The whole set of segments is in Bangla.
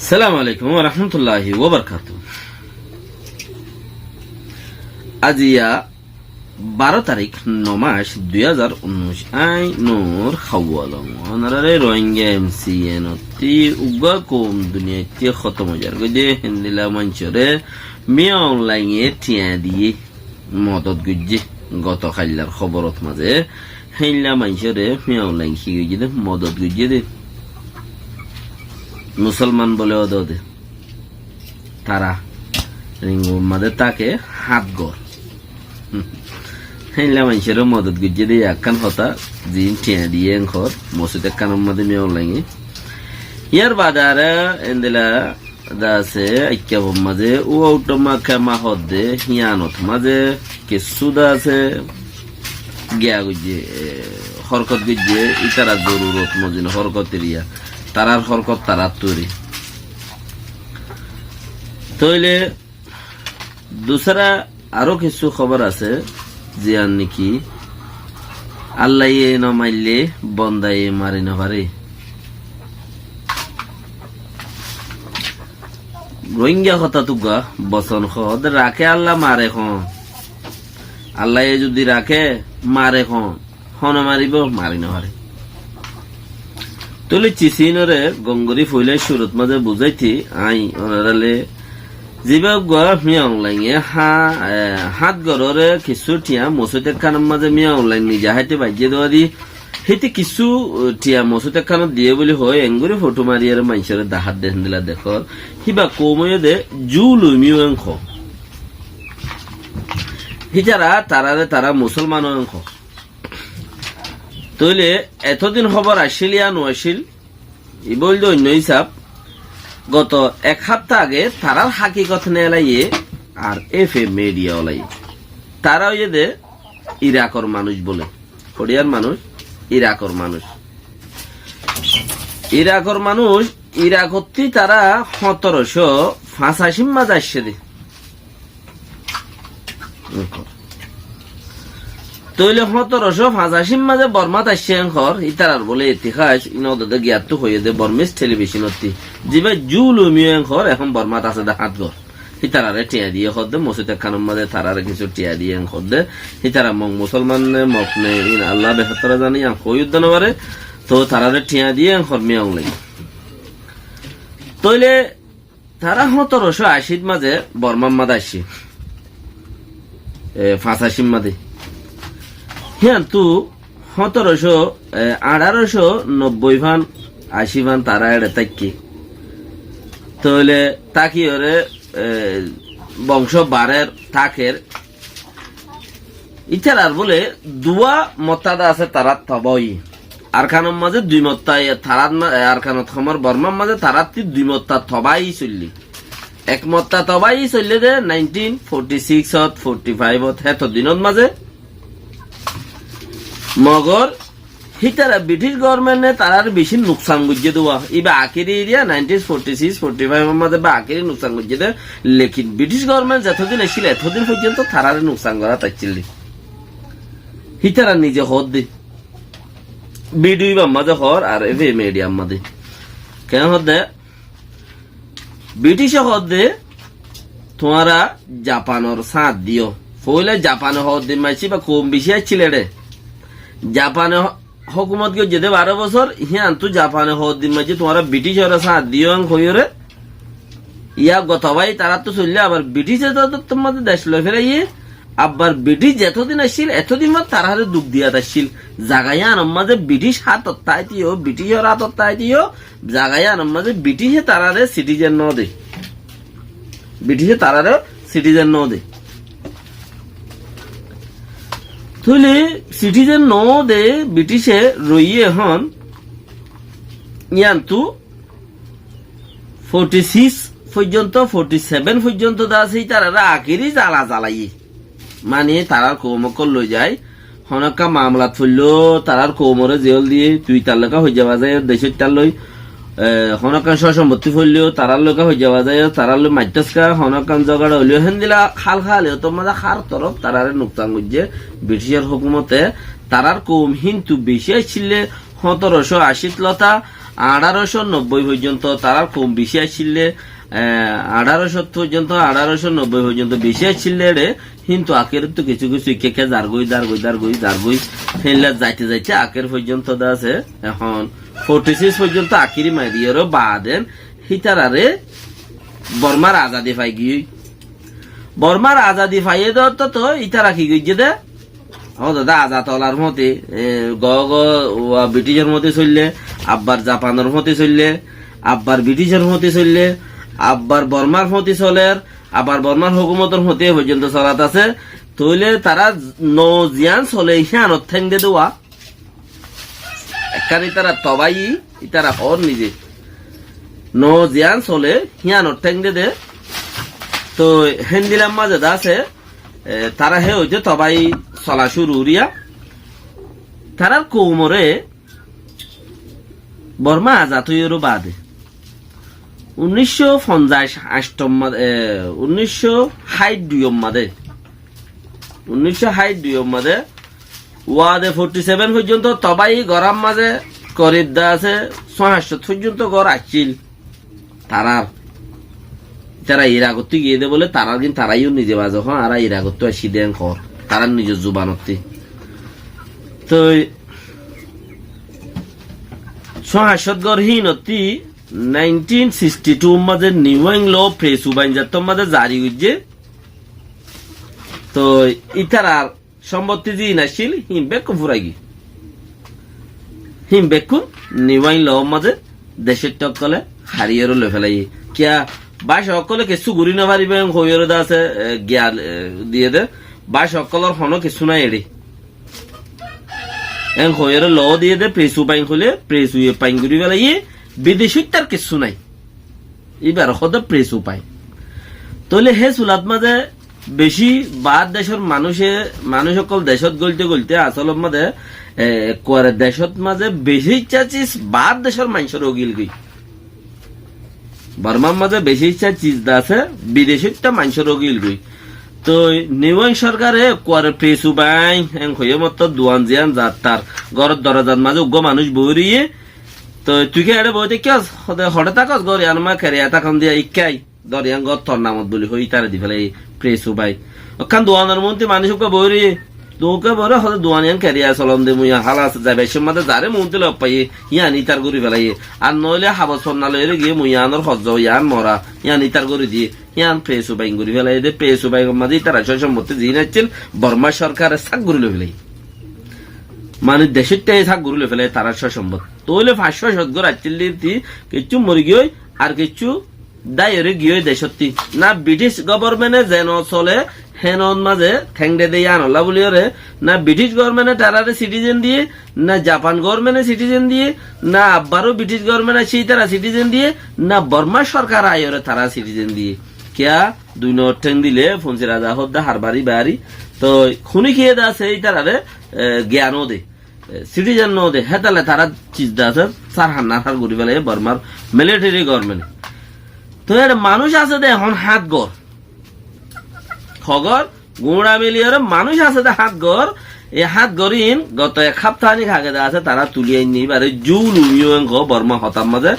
সালাম আলাইকুম ওয়া রাহমাতুল্লাহি ওয়া বারাকাতুহু। আজিয়া 12 তারিখ 9 মাস 2019 আই নূর খাওয়ালং অনারে রোহিঙ্গা এমসিএন তি উগা কোম দুনিয়াতে খতম হজার গদে হিন্দিলা মঞ্চরে মিয়া অনলাইনে টিয়া দিয়ে মদত গুজে গত খাইলার খবরত মাঝে হিন্দিলা মঞ্চরে মিয়া অনলাইন শিখে গিয়ে মদত গুজে দে মুসলমান বলে ওদে তারা রিঙ্গুর মাঝে তাকে হাত গড় হেলা মানুষের মদত গুজে দিয়ে একখান হতা জিন টিয়া দিয়ে ঘর মসজিদ একখানের মধ্যে মেয়ে লাগে ইয়ার বাজারে এন্দেলা দাসে আইক্যাব মাঝে ও আউটমা খেমা হদে হিয়ানত মাঝে কিছু দাসে গিয়া গুজে হরকত গুজে ইতারা জরুরত মজিন হরকত এরিয়া তারার হরকত তারার তৈরি তইলে দুসরা আরো কিছু খবর আছে জিয়ান নাকি আল্লাহ ন মাইলে বন্দাই মারি না পারে রোহিঙ্গা কথা তুগা বচন খদ রাখে আল্লাহ মারে খন আল্লাহ যদি রাখে মারে খন মারিব মারি না পারে তুলে চিচিনরে গঙ্গরি ফুলে সুরত মাঝে বুঝাইতি আই ওনারালে জিবা গুয়া মিয়া অনলাইনে হাত গড়রে কিছু টিয়া মসজিদ খানের মাঝে মিয়া অনলাইন নিজা হাইতে বাজিয়ে দেওয়া দি হেতে কিছু টিয়া মসজিদ খানত দিয়ে বলি হয় এঙ্গুরি ফটো মারি আর মানুষের দাহাত দেন দিলা দেখ হিবা কময়ে দে জুল মিউ অংশ হিজারা তারারে তারা মুসলমান অংশ তইলে এতদিন খবর আসিল ইয়া নছিল ই বলল অন্য হিসাব গত এক সপ্তাহ আগে তারার হাকিকত নেলাইয়ে আর এফএ মিডিয়া ওলাই তারা ওই যে ইরাকর মানুষ বলে কোরিয়ার মানুষ ইরাকর মানুষ ইরাকতি তারা 1785 মাঝে আসছে দে তইলে 1785 মাঝে বর্মাত আসছে ঘর ইতারার বলে ইতিহাস ইনদে জ্ঞাত হয়ে দে বর্মিস টেলিভিশনতি জিবা জুলুমি ঘর এখন বর্মাত আছে দে হাত ঘর ইতারারে টিয়া দিয়ে খদ মসজিদ খানের মাঝে তারারে কিছু টিয়া দিয়ে খদ ইতারা মুসলমান মকনে ইন আল্লাহ বেহতরা জানি কয়ুদ্ধ নবারে তো তারারে টিয়া দিয়ে ঘর মিয়াং লাগে তইলে তারা 1780 মাঝে বর্মার মাঝে আসছে 85 মাঝে হ্যাঁ তু 1890 ভান 80 ভান তারা এড়ে তাকি তাহলে তাকি ওরে বংশ বারের থাকের ইচ্ছার বলে দুয়া মত্তাদা আছে তারাত থবই আর খানের মাঝে 2 মত্তা তারাত আর খানত খমর বর্মার মাঝে তারাত 2 মত্তা থবাই চললি এক মত্তা থবাই চললে দে 1946 হত 45 হত হেত দিনত মাঝে মগর হিতারা ব্রিটিশ গভর্নমেন্টে তারার বেশি নুকসান গুজিয়ে দেওয়া এবার আখেরি এরিয়া 1946-45 মধ্যে বা আখেরি নুকসান গুজিয়ে দেয় লেকিন ব্রিটিশ গভর্নমেন্ট যতদিন এসেছিল এতদিন পর্যন্ত তারারে নুকসান করা তাইছিল হিতারা নিজে হদ দে বিডুই বা মাঝে হর আর এভে মিডিয়াম মাঝে কেন হদ দে ব্রিটিশ হদ দে তোমারা জাপানের সাথ দিও ফলে জাপানে হদ দিন মাইছি বা কম বেশি আসছিল রে জাপানে হকুমত কে যেতে 12 বছর হিয়ান তু জাপানে হদ দিন মাঝে তোমারা ব্রিটিশ ওরা সাথ দিও হইরে ইয়া গতবাই তারা তো চললে আবার ব্রিটিশে তো তোমাদের দেশ লয় ফেরাইয়ে আবার ব্রিটিশ যতদিন আসছিল এতদিন তারা হারে দুঃখ দিয়া আসছিল জাগাইয়া মাঝে ব্রিটিশ হাত অত্যায় দিও ব্রিটিশের হাত অত্যায় দিও জাগাইয়া মাঝে ব্রিটিশে তারারে সিটিজেন ন দে ব্রিটিশে তারারে সিটিজেন ন দে তুলে সিটিজেন ন দে ব্রিটিশে রইয়ে হন ইয়ান্তু 46 পর্যন্ত 47 পর্যন্ত দাসই তারা আখেরি জ্বালা জ্বালাই মানে তারার কৌমকল লই যায় হনকা মামলা ফুললো তারার কৌমরে জেল দিয়ে 2 তার লেখা হয়ে যাওয়া যায় 2 তার লই হনকান সসম্পত্তি ফুললেও তারার লেখা হয়ে যাওয়া যায় তারার লই মাইটাসকা হনকান জগাড় হইলেও হেন দিলা খাল খালেও তোমাদের খার তরফ তারারে নুকসান গুজে ব্রিটিশের হুকুমতে তারার কৌম হিন্দু বেশি আসছিলে 1780 লতা 1890 পর্যন্ত তারা কম বেশি আসছিলে 1800 পর্যন্ত 1890 পর্যন্ত বেশি আসছিলে রে কিন্তু আকের তো কিছু কিছু কে দারগই ফেললে যাইতে যাইতে আকের পর্যন্ত আছে এখন 46 পর্যন্ত আকিরি মারিয়েরও বাদেন হিতারারে বর্মার আজাদি পাই গিয়ে বর্মার আজাদি পাইয়ে দেওয়ার তো ইতারা কি গিয়ে দে ও দাদা আজাতলার মতে ব্রিটিশের মতে চললে আব্বার জাপানের মতে চললে আব্বার ব্রিটিশের মতে চললে আব্বার বর্মার মতে চলের আবার বর্মার হুকুমতের মতে পর্যন্ত চলাত আছে তইলে তারা নজিয়ান চলে হিয়ানত ঠেং দে দেওয়া একখানি তারা তবাই ইতারা হর নিজে নজিয়ান চলে হিয়ানত ঠেং দে তো হেন্দিলাম মাঝে আছে তারা হে হইতে তবাই চলা শুরু উড়িয়া তারার কৌমরে বর্মা আজাদ হইয়েরও বাদে 1962 মাদে ওয়াদে 47 পর্যন্ত তবাই গরম মাঝে করিদ্দা আছে 66 পর্যন্ত গড় আসছিল তারা ইরাগত্তি গিয়ে দে বলে তারা কিন্তু তারাইও নিজে বাজ হন আর ইরাগত্তি আসি দেন কর তারা নিজের জুবানত্তি তো 66 গড় হিনতি 1962 মাঝে নিউইং ল প্রেস উবাইনজাত মাঝে জারি হইছে তো ইতারার সম্পত্তি জি নাছিল হিমবেক ফুরাইগি হিমবেকুন নিউইং ল মাঝে দেশের টকলে হারিয়েরও লে ফেলাই কিয়া বাই সকলে কিছু ঘুরি না পারিবে হইয়ের আছে জ্ঞান দিয়ে দে বাই সকলের হন কিছু নাই এড়ে হইয়ের ল দিয়ে দে প্রেস উপাইন হলে প্রেস উয়ে পাইন ঘুরি ফেলাই বিদেশিক তার কিছু নাই এবার হদ প্রেস উপায় তাহলে হে চুলাত মাঝে বেশি বাদ দেশের মানুষ সকল দেশত গলতে আসল মাঝে দেশত মাঝে বেশি চাচিস বাদ দেশের মানুষের অগিল গই বর্মার মাঝে বেশি ইচ্ছা চিজ আছে বিদেশিকটা মানুষের অগিল গই তো নিউইং সরকারে কোয়ারে প্রেস উপায় হয়ে মত দুয়ান জিয়ান যাত তার ঘরের দরজার মাঝে উগ্র মানুষ বইরিয়ে তো তুই কে এটা বইতে কেউ হঠাৎ থাকস গড় আনমা খেরে এতক্ষণ দিয়া ইকাই দরিয়ান গড় তোর নামত বলি হই তারে দি ফেলে প্রেস উপায় ওখান দোয়ানের মধ্যে মানুষকে বইরি তোকে বলে হয়তো দোয়ানিয়ান খেরিয়া চলম দে মুই হালা যাবে সে মাঝে যারে মন্ত্রী লগ পাই ইয়ানি তার গড়ি ফেলাই আর নইলে হাবত সন্না লইরে গিয়ে মুইয়ানোর সজ্জ ইয়ান মরা ইয়ানি তার গড়ি দিয়ে ইয়ান প্রেস উপায় গড়ি ফেলাই দে প্রেস উপায় মাঝে তারা সম্মতি দিয়ে নাচ্ছিল বর্মা সরকারের শাক গড়ি লই ফেলাই মানে দেশের টাই থাক গুরুলে ফেলে তারা সম্পদ তৈলে 500 সদগর আচ্ছিল কিছু মরি গিয়ে আর কিছু দায়রে গিয়ে দেশত্তি না ব্রিটিশ গভর্নমেন্টে যেন চলে হেনন মাঝে ঠেংডে দিয়ে আনলা বলিওরে না ব্রিটিশ গভর্নমেন্টে তারারে সিটিজেন দিয়ে না জাপান গভর্নমেন্টে সিটিজেন দিয়ে না আব্বারও ব্রিটিশ গভর্নমেন্টে সেই তারা সিটিজেন দিয়ে না বর্মা সরকার আয়রে তারা সিটিজেন দিয়ে কিয়া 2 নোট ঠেং দিলে ফোনসি রাজা হদ্দা হারবারি বাড়ি তো খুনি খেয়ে দা সেই তারারে জ্ঞানও দে সিটিজেন নো দে হেতালে তারা চিজ আছে সার হান্নার ঘুরি ফেলে বর্মার মিলিটারি গভর্নমেন্ট তো এর মানুষ আছে দে এখন হাত গড় খগর গুঁড়া মিলিয়ে মানুষ আছে দে হাত গড় এই হাত গড়িন গত 1 সপ্তাহ আগে আছে তারা তুলিয়ে নিবারে জুল উমিয়ঙ্গ বর্মা হতার মাঝে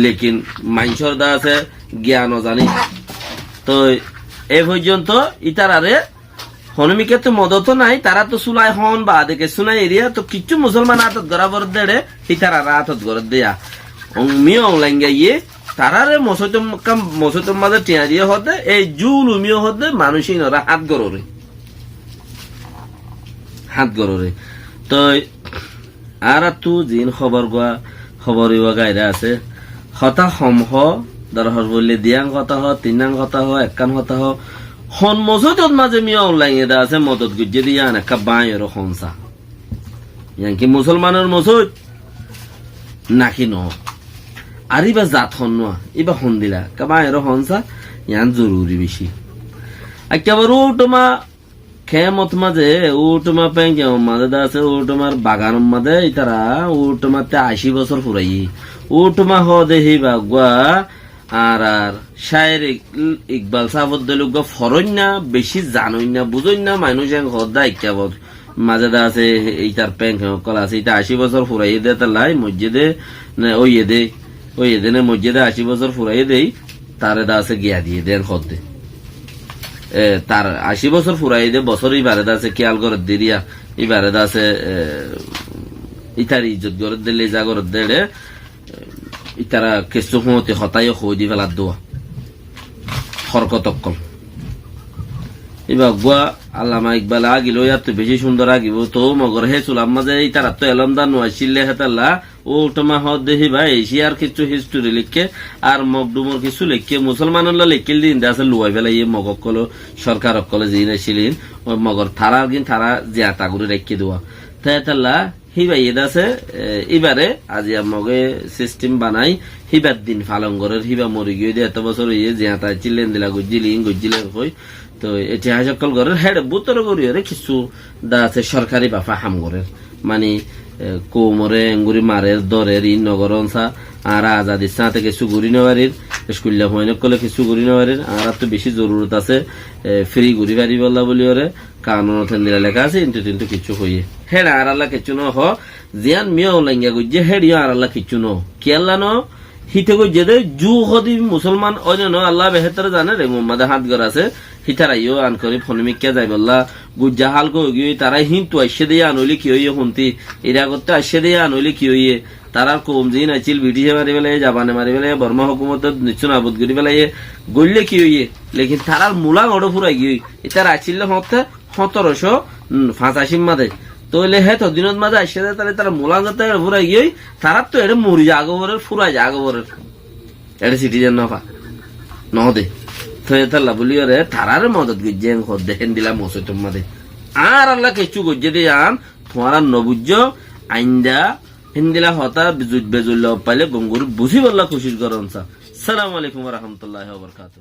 লেকিন মাইনসর দা আছে জ্ঞানও জানি তো এই পর্যন্ত ইতারারে হনুমিকে তো মদত নাই তারা তো সুলাই হন বা দেখে সুনাই এরিয়া তো কিছু মুসলমান আতত গড়া বর দেড়ে ইতারা আতত গড় দেয়া মিও অনলাইন গিয়ে তারারে মসজিদ মাঝে টিয়া দিয়ে হতে এই জুল উমিও হতে মানুষই নরা হাত গড়রে তো আর তু জিন খবর গাইরা আছে হতা সমহ দরহর বললে দিয়াং কথা হ তিনাং কথা হ একান কথা হ হন মসজিদ মাঝে মিয়া অনলাইন এটা আছে মদত গুজে দিয়া একটা বাঁয়ের হনসা ইয়াঙ্কি মুসলমানের মসজিদ নাকি ন আর ইবা জাত হন নোয়া ইবা হন দিলা বাঁয়ের হনসা ইয়ান জরুরি বেশি একেবারে উঠমা খেমত মাঝে উঠমা পেঙ্কে মাঝে আছে উঠমার বাগান মাঝে ইতারা উঠমাতে 80 বছর ফুরাই উঠমা হ দেহি বাগুয়া আর শায়ের ইকবাল সাহবদ ফরন না বেশি জানই না বুঝই না মানুষ হদ্দা ইকাবত মাঝে দা আছে এইটার প্যাঙ্ক কল আছে এটা 80 বছর ফুরাইয়ে দে তালাই মসজিদে ওই এদে মসজিদে 80 বছর ফুরাইয়ে দেই তারে দা আছে গিয়া দিয়ে দেন খদ্দে তার 80 বছর ফুরাই দে বছর ইবারে দা আছে খেয়াল করে দিরিয়া ইবারে দা আছে ইতার ইজ্জত করে দিলে যা করে দেড়ে ইতারা কিছু হতে হতাই হই দি ফেলার দোয়া হরকতকল এবার গুয়া আল্লামা ইকবাল আগিল এত বেশি সুন্দর আগিব তো মগর হে চুলাম মাঝে তারা তো এলমদা নোয়াইছিলে হেতাল্লা ও তোমা হদ দেখি ভাই এশিয়ার কিছু হিস্টোরি লিখে আর মকডুমর কিছু লিখে মুসলমানের লিখিল দিন আছে লুয়াই ফেলাই মগকল সরকার অকলে যে ছিলেন ওই মগর থারা কিন্তু থারা জিয়াতা করে রেখে দেওয়া তাই হেতাল্লা হিবাই আছে এবারে আজি মগে সিস্টেম বানাই হিবার দিন ফালঙ্গরের হিবা মরি গিয়ে এত বছর ইয়ে জিয়াতা চিলেন দিলা গজ্জিলেন কই তো ইতিহাসকল ঘরের হেড বুতর করি কিছু দা আছে সরকারি বাফা হাম ঘরের মানে কোমরে এঙ্গুরি মারের দরের ইন নগর অনসা আর আজাদির সাথে কিছু ঘুরি নেওয়ারির স্কুল্লা হইনক কলে কিছু ঘুরি নেওয়ারির আর তো বেশি জরুরত আছে ফ্রি ঘুরি বাড়ি বললা বলি ওরে কানুন দিলা লেখা আছে কিন্তু কিছু হইয়ে হেড আর আল্লাহ কিছু ন হ জিয়ান মিয়াও লাঙ্গা গুজে হেড আর আল্লাহ কিছু ন কি আল্লাহ ন হিতে গুজে দে জু হদি মুসলমান অন্য আল্লাহ বেহতর জানে রে মোহাম্মদ হাত ঘর আছে হিতারাইও আন করে ফনমিকা যাই বললা গুজ্জা হাল গিয়ে তারা হিন্তু আসে দিয়ে আনইলে কি হইয়ে শুনতি এরা করতে আসে দিয়ে আনইলে কি হইয়ে তারার কম দিন আছিল ব্রিটিশে মারি পেলাই জাপানে মারি পেলাই বর্মা হুকুমত নিশ্চয় আবুদ করি পেলাই গড়লে কি হইয়ে লেকিন তারার মূলা গড় ফুরাই গিয়ে এটার আছিল হতে 1785 মাঝে তইলে হে তো দিনত মাঝে আসে তাহলে তারা মূলা যাতে ফুরাই গিয়ে তারার তো এটা মরি যা আগবরের ফুরাই যা আগবরের এটা সিটিজেন নফা নহদে থলা বলি রে তারারে মদত গিয়ে দেখেন দিলাম মসজিদ মাদে আর আল্লাহ কিছু গজ্জে দিয়ে আন তোমার নবুজ্জ আইন্দা হিন্দিলা হতা বেজুল পাইলে গঙ্গুর বুঝি বললা খুশির করন সালাম আলাইকুম রহমতুল্লাহ বরকাত।